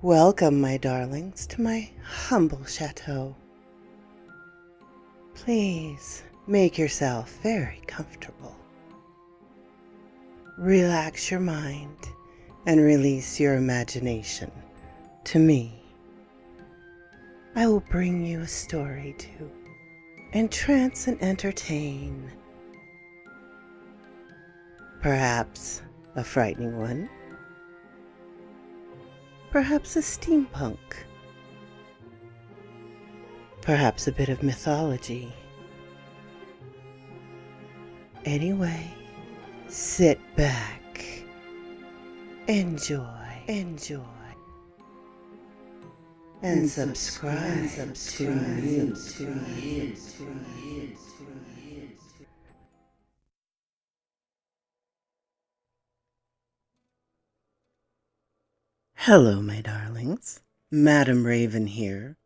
Welcome, my darlings, to my humble chateau. Please make yourself very comfortable. Relax your mind and release your imagination to me. I will bring you a story to entrance and entertain. Perhaps a frightening one. Perhaps a steampunk. Perhaps a bit of mythology. Anyway, sit back, enjoy, and subscribe to me. Hello, my darlings. Madam Raven here.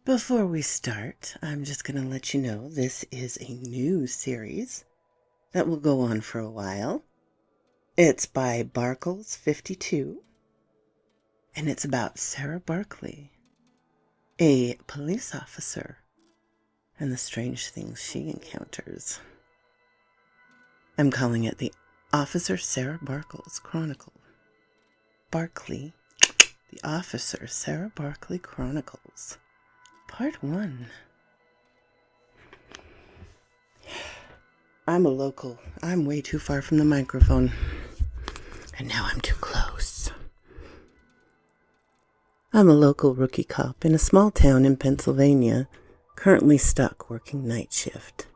Before we start, I'm just going to let you know this is a new series that will go on for a while. It's by Barkley's 52, and it's about Sarah Barkley, a police officer, and the strange things she encounters. I'm calling it the Officer Sarah Barkley's Chronicles. Barkley, the Officer Sarah Barkley Chronicles, Part 1. I'm a local. I'm way too far from the microphone. And now I'm too close. I'm a local rookie cop in a small town in Pennsylvania, currently stuck working night shift.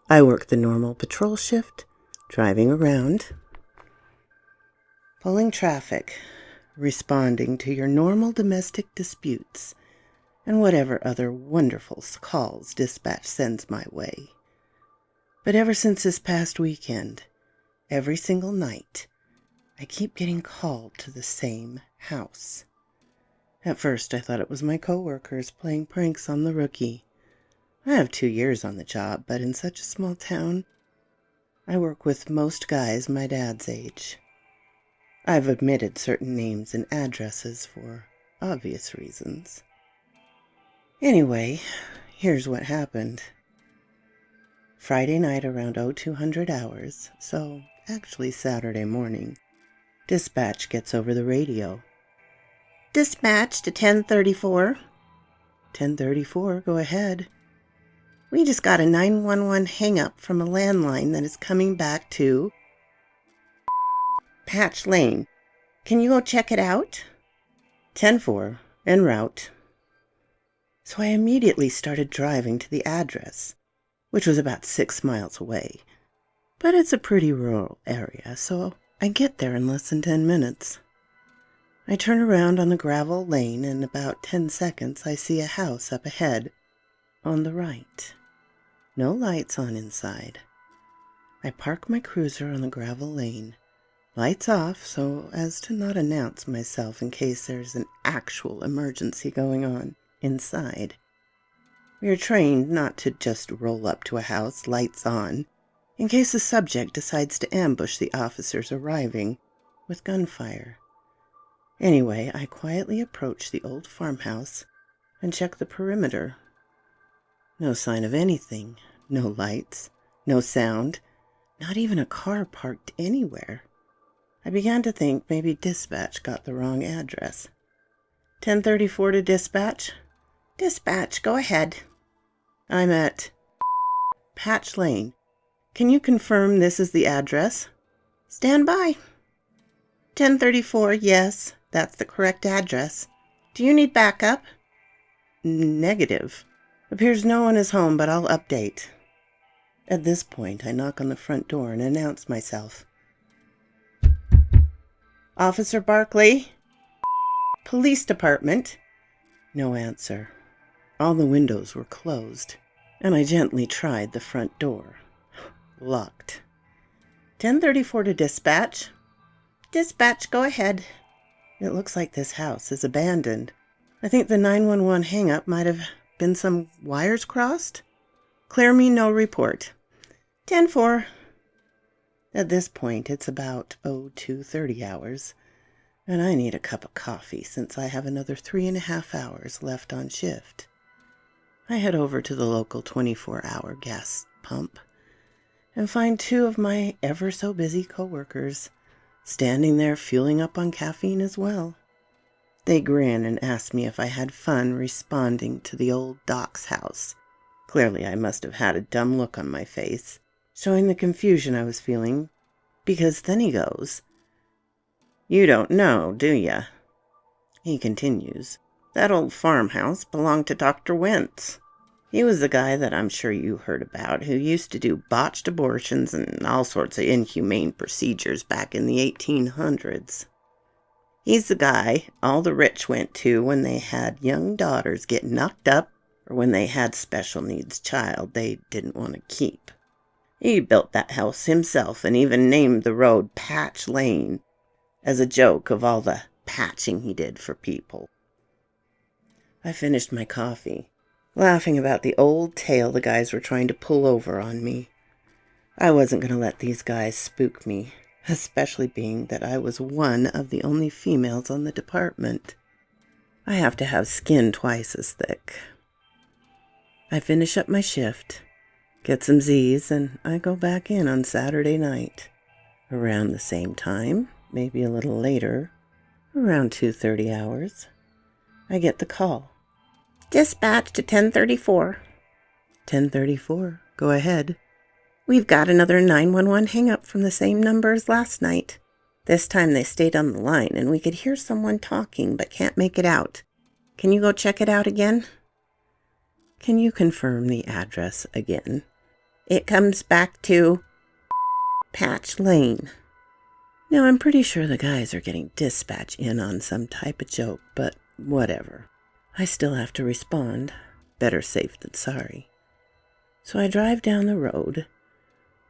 I work the normal patrol shift, driving around, pulling traffic, responding to your normal domestic disputes, and whatever other wonderful calls dispatch sends my way. But ever since this past weekend, every single night, I keep getting called to the same house. At first, I thought it was my coworkers playing pranks on the rookie. I have 2 years on the job, but in such a small town, I work with most guys my dad's age. I've omitted certain names and addresses for obvious reasons. Anyway, here's what happened. Friday night around 0200 hours, so actually Saturday morning, dispatch gets over the radio. Dispatch to 1034. 1034, go ahead. We just got a 911 hang-up from a landline that is coming back to Patch Lane. Can you go check it out? 10-4, en route. So I immediately started driving to the address, which was about 6 miles away. But it's a pretty rural area, so I get there in less than 10 minutes. I turn around on the gravel lane, and in about 10 seconds I see a house up ahead, on the right. No lights on inside. I park my cruiser on the gravel lane. Lights off so as to not announce myself in case there's an actual emergency going on inside. We are trained not to just roll up to a house, lights on, in case the subject decides to ambush the officers arriving with gunfire. Anyway, I quietly approach the old farmhouse and check the perimeter. No sign of anything, no lights, no sound, not even a car parked anywhere. I began to think maybe dispatch got the wrong address. 1034 to dispatch. Dispatch, go ahead. I'm at Patch Lane. Can you confirm this is the address? Stand by. 1034, yes, that's the correct address. Do you need backup? Negative. Appears no one is home, but I'll update. At this point, I knock on the front door and announce myself. Officer Barkley? Police Department? No answer. All the windows were closed, and I gently tried the front door. Locked. 1034 to dispatch. Dispatch, go ahead. It looks like this house is abandoned. I think the 911 hang-up might have been some wires crossed. Clear me no report. 10-4. At this point, it's about 0230 hours. and I need a cup of coffee since I have another 3.5 hours left on shift. I head over to the local 24-hour gas pump and find 2 of my ever-so-busy coworkers standing there fueling up on caffeine as well. They grin and ask me if I had fun responding to the old Doc's house. Clearly, I must have had a dumb look on my face, showing the confusion I was feeling, because then he goes, "You don't know, do ya?" He continues, "That old farmhouse belonged to Dr. Wentz. He was the guy that I'm sure you heard about, who used to do botched abortions and all sorts of inhumane procedures back in the 1800s. He's the guy all the rich went to when they had young daughters get knocked up or when they had special needs child they didn't want to keep. He built that house himself and even named the road Patch Lane as a joke of all the patching he did for people." I finished my coffee, laughing about the old tale the guys were trying to pull over on me. I wasn't going to let these guys spook me, especially being that I was one of the only females on the department. I have to have skin twice as thick. I finish up my shift, get some Z's, and I go back in on Saturday night. Around the same time, maybe a little later, around 2:30 hours, I get the call. "Dispatch to 1034. 1034, go ahead. "We've got another 911 hang-up from the same number as last night. This time they stayed on the line and we could hear someone talking but can't make it out. Can you go check it out again?" "Can you confirm the address again?" "It comes back to Patch Lane." Now, I'm pretty sure the guys are getting dispatch in on some type of joke, but whatever. I still have to respond. Better safe than sorry. So I drive down the road,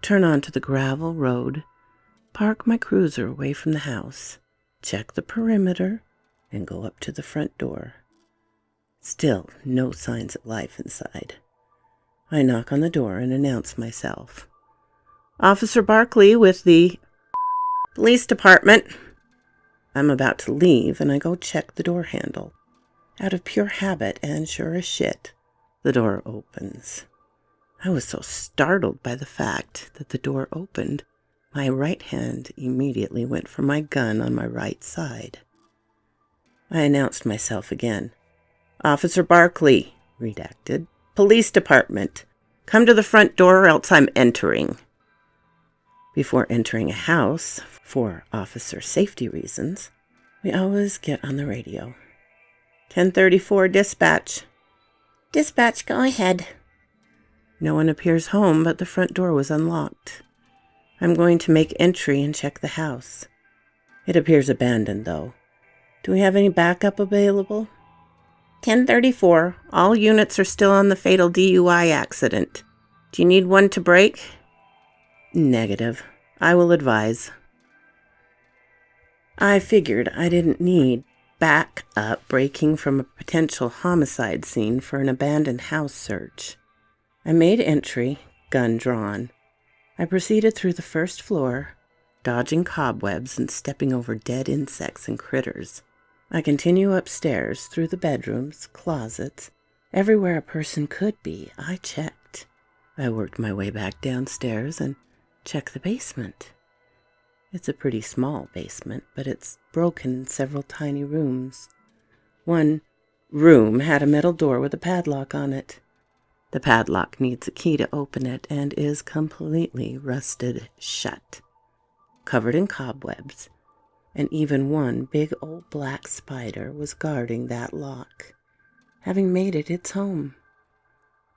turn onto the gravel road, park my cruiser away from the house, check the perimeter, and go up to the front door. Still no signs of life inside. I knock on the door and announce myself. "Officer Barkley with the police department." I'm about to leave and I go check the door handle. Out of pure habit, and sure as shit, the door opens. I was so startled by the fact that the door opened, my right hand immediately went for my gun on my right side. I announced myself again. "Officer Barkley, redacted, police department. Come to the front door or else I'm entering." Before entering a house, for officer safety reasons, we always get on the radio. 1034 dispatch. "Dispatch, go ahead." No one appears home, but the front door was unlocked. I'm going to make entry and check the house. It appears abandoned, though. Do we have any backup available? 1034. All units are still on the fatal DUI accident. Do you need one to break? Negative. I will advise. I figured I didn't need backup breaking from a potential homicide scene for an abandoned house search. I made entry, gun drawn. I proceeded through the first floor, dodging cobwebs and stepping over dead insects and critters. I continue upstairs through the bedrooms, closets, everywhere a person could be. I checked. I worked my way back downstairs and checked the basement. It's a pretty small basement, but it's broken in several tiny rooms. One room had a metal door with a padlock on it. The padlock needs a key to open it and is completely rusted shut, covered in cobwebs, and even one big old black spider was guarding that lock, having made it its home.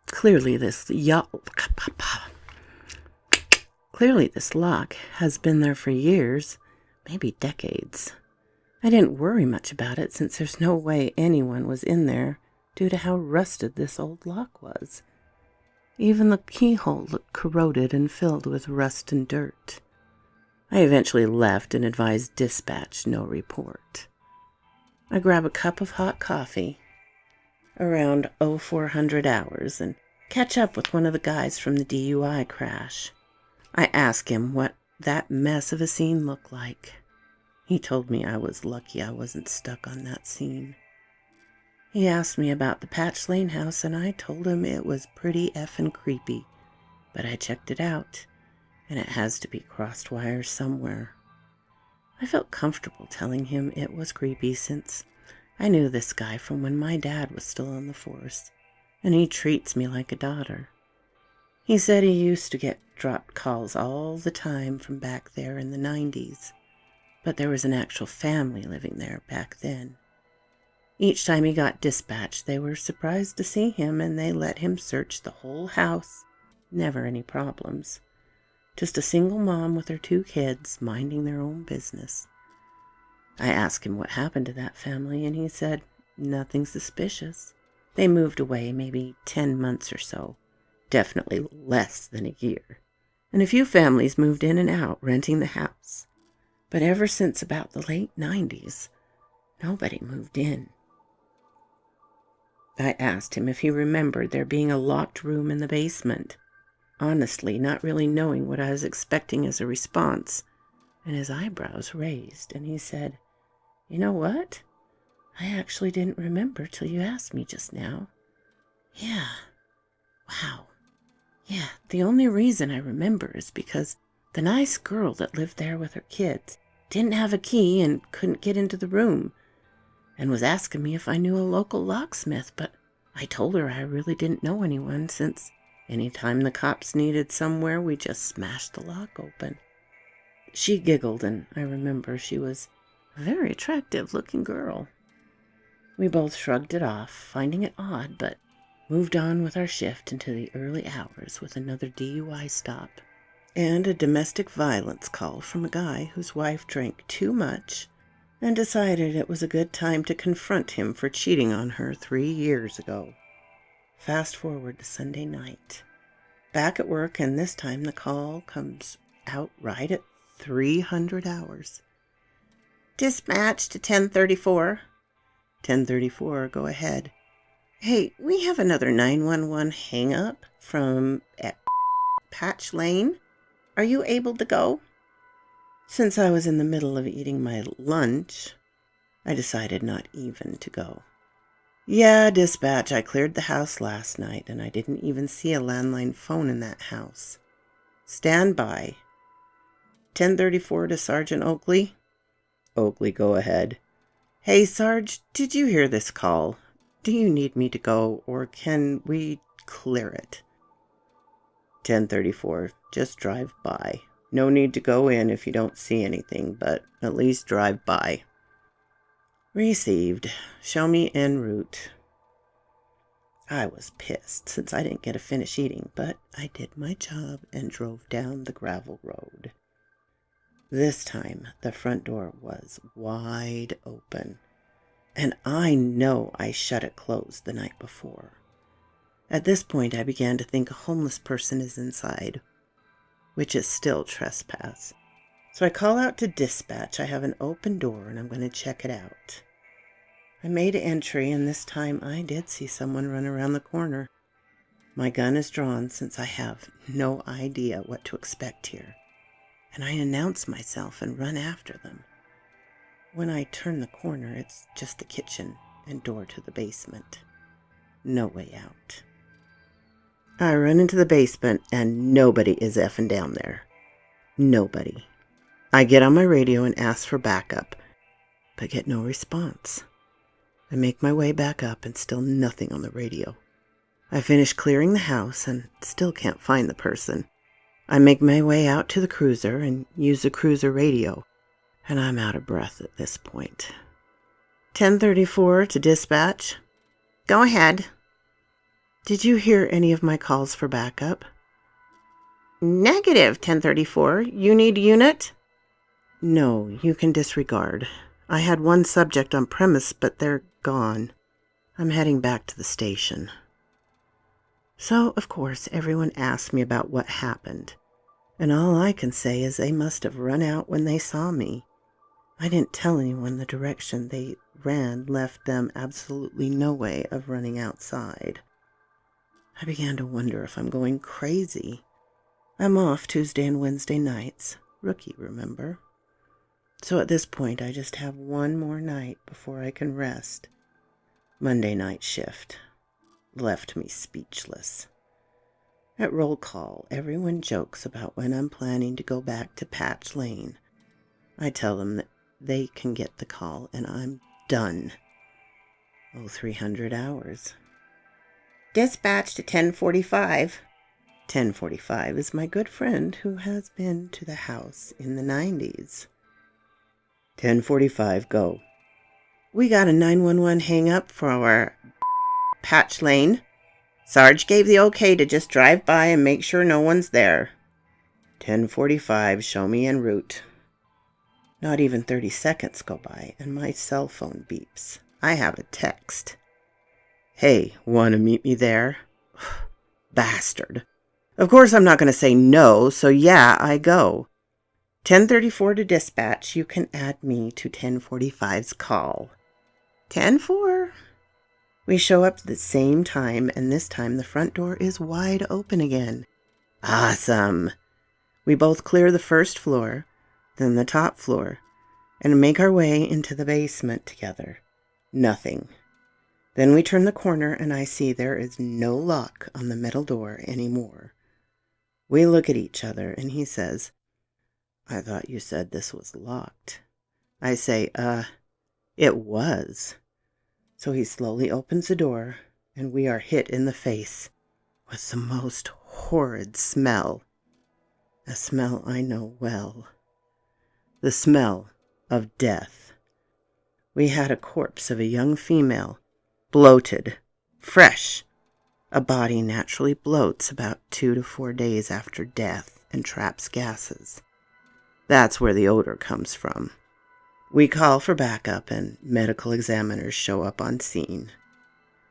Clearly this lock has been there for years, maybe decades. I didn't worry much about it since there's no way anyone was in there due to how rusted this old lock was. Even the keyhole looked corroded and filled with rust and dirt. I eventually left and advised dispatch no report. I grab a cup of hot coffee around 0400 hours and catch up with one of the guys from the DUI crash. I ask him what that mess of a scene looked like. He told me I was lucky I wasn't stuck on that scene. He asked me about the Patch Lane house, and I told him it was pretty effing creepy, but I checked it out, and it has to be crossed wires somewhere. I felt comfortable telling him it was creepy since I knew this guy from when my dad was still on the force, and he treats me like a daughter. He said he used to get dropped calls all the time from back there in the 90s, but there was an actual family living there back then. Each time he got dispatched, they were surprised to see him, and they let him search the whole house. Never any problems. Just a single mom with her 2 kids minding their own business. I asked him what happened to that family, and he said nothing suspicious. They moved away maybe 10 months or so. Definitely less than a year. And a few families moved in and out, renting the house. But ever since about the late 90s, nobody moved in. I asked him if he remembered there being a locked room in the basement, honestly not really knowing what I was expecting as a response, and his eyebrows raised, and he said, "You know what? I actually didn't remember till you asked me just now. Yeah. Wow. Yeah, the only reason I remember is because the nice girl that lived there with her kids didn't have a key and couldn't get into the room, and was asking me if I knew a local locksmith, but I told her I really didn't know anyone since any time the cops needed somewhere, we just smashed the lock open." She giggled, and I remember she was a very attractive-looking girl. We both shrugged it off, finding it odd, but moved on with our shift into the early hours with another DUI stop and a domestic violence call from a guy whose wife drank too much and decided it was a good time to confront him for cheating on her 3 years ago. Fast forward to Sunday night. Back at work, and this time the call comes out right at 300 hours. "Dispatch to 1034. 1034, go ahead. Hey, we have another 911 hang-up from at Patch Lane. Are you able to go?" Since I was in the middle of eating my lunch, I decided not even to go. "Yeah, dispatch, I cleared the house last night, and I didn't even see a landline phone in that house. Stand by. 1034 to Sergeant Oakley." "Oakley, go ahead." "Hey, Sarge, did you hear this call? Do you need me to go, or can we clear it?" 1034, just drive by. No need to go in if you don't see anything, but at least drive by." Received. Show me en route. I was pissed since I didn't get to finish eating, but I did my job and drove down the gravel road. This time, the front door was wide open, and I know I shut it closed the night before. At this point, I began to think a homeless person is inside, which is still trespass. So I call out to dispatch. I have an open door, and I'm going to check it out. I made entry, and this time I did see someone run around the corner. My gun is drawn since I have no idea what to expect here, and I announce myself and run after them. When I turn the corner, it's just the kitchen and door to the basement. No way out. I run into the basement, and nobody is effing down there. Nobody. I get on my radio and ask for backup, but get no response. I make my way back up, and still nothing on the radio. I finish clearing the house and still can't find the person. I make my way out to the cruiser and use the cruiser radio, and I'm out of breath at this point. 1034 to dispatch. Go ahead. Did you hear any of my calls for backup? Negative, 1034. You need unit? No, you can disregard. I had one subject on premise, but they're gone. I'm heading back to the station. So, of course, everyone asked me about what happened, and all I can say is they must have run out when they saw me. I didn't tell anyone the direction they ran left them absolutely no way of running outside. I began to wonder if I'm going crazy. I'm off Tuesday and Wednesday nights. Rookie, remember? So at this point, I just have one more night before I can rest. Monday night shift left me speechless. At roll call, everyone jokes about when I'm planning to go back to Patch Lane. I tell them that they can get the call and I'm done. 300 hours. Dispatch to 1045. 1045 is my good friend who has been to the house in the 90s. 1045, go. We got a 911 hang up for our Patch Lane. Sarge gave the okay to just drive by and make sure no one's there. 1045, show me en route. Not even 30 seconds go by and my cell phone beeps. I have a text. Hey, want to meet me there? Bastard. Of course I'm not going to say no, so yeah, I go. 1034 to dispatch, you can add me to 1045's call. 10-4. We show up at the same time, and this time the front door is wide open again. Awesome. We both clear the first floor, then the top floor, and make our way into the basement together. Nothing. Then we turn the corner, and I see there is no lock on the metal door anymore. We look at each other, and he says, I thought you said this was locked. I say, it was. So he slowly opens the door, and we are hit in the face with the most horrid smell. A smell I know well. The smell of death. We had a corpse of a young female, bloated, fresh. A body naturally bloats about 2 to 4 days after death and traps gases. That's where the odor comes from. We call for backup and medical examiners show up on scene.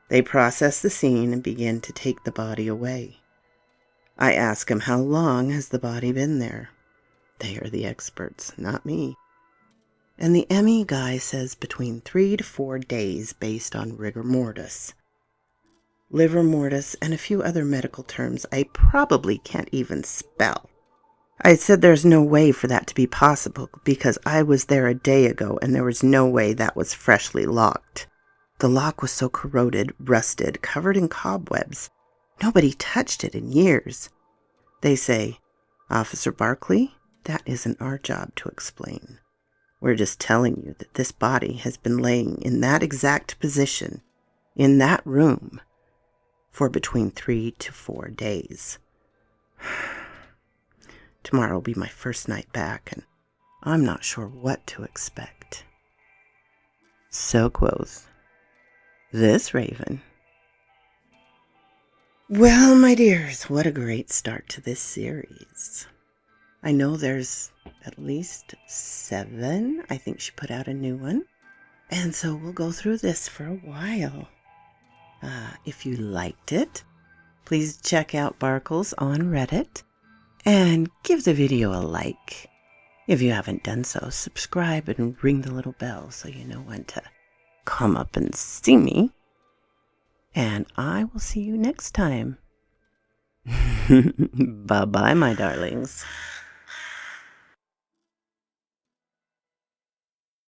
They process the scene and begin to take the body away. I ask them how long has the body been there. They are the experts, not me. And the ME guy says between 3 to 4 days based on rigor mortis. Livor mortis and a few other medical terms I probably can't even spell. I said there's no way for that to be possible because I was there a day ago and there was no way that was freshly locked. The lock was so corroded, rusted, covered in cobwebs. Nobody touched it in years. They say, Officer Barkley, that isn't our job to explain. We're just telling you that this body has been laying in that exact position, in that room, for between 3 to 4 days. Tomorrow will be my first night back, and I'm not sure what to expect. So quoth this raven. Well, my dears, what a great start to this series. I know there's at least 7. I think she put out a new one. And so we'll go through this for a while. If you liked it, please check out Barkles on Reddit. And give the video a like. If you haven't done so, subscribe and ring the little bell so you know when to come up and see me. And I will see you next time. Bye-bye, my darlings.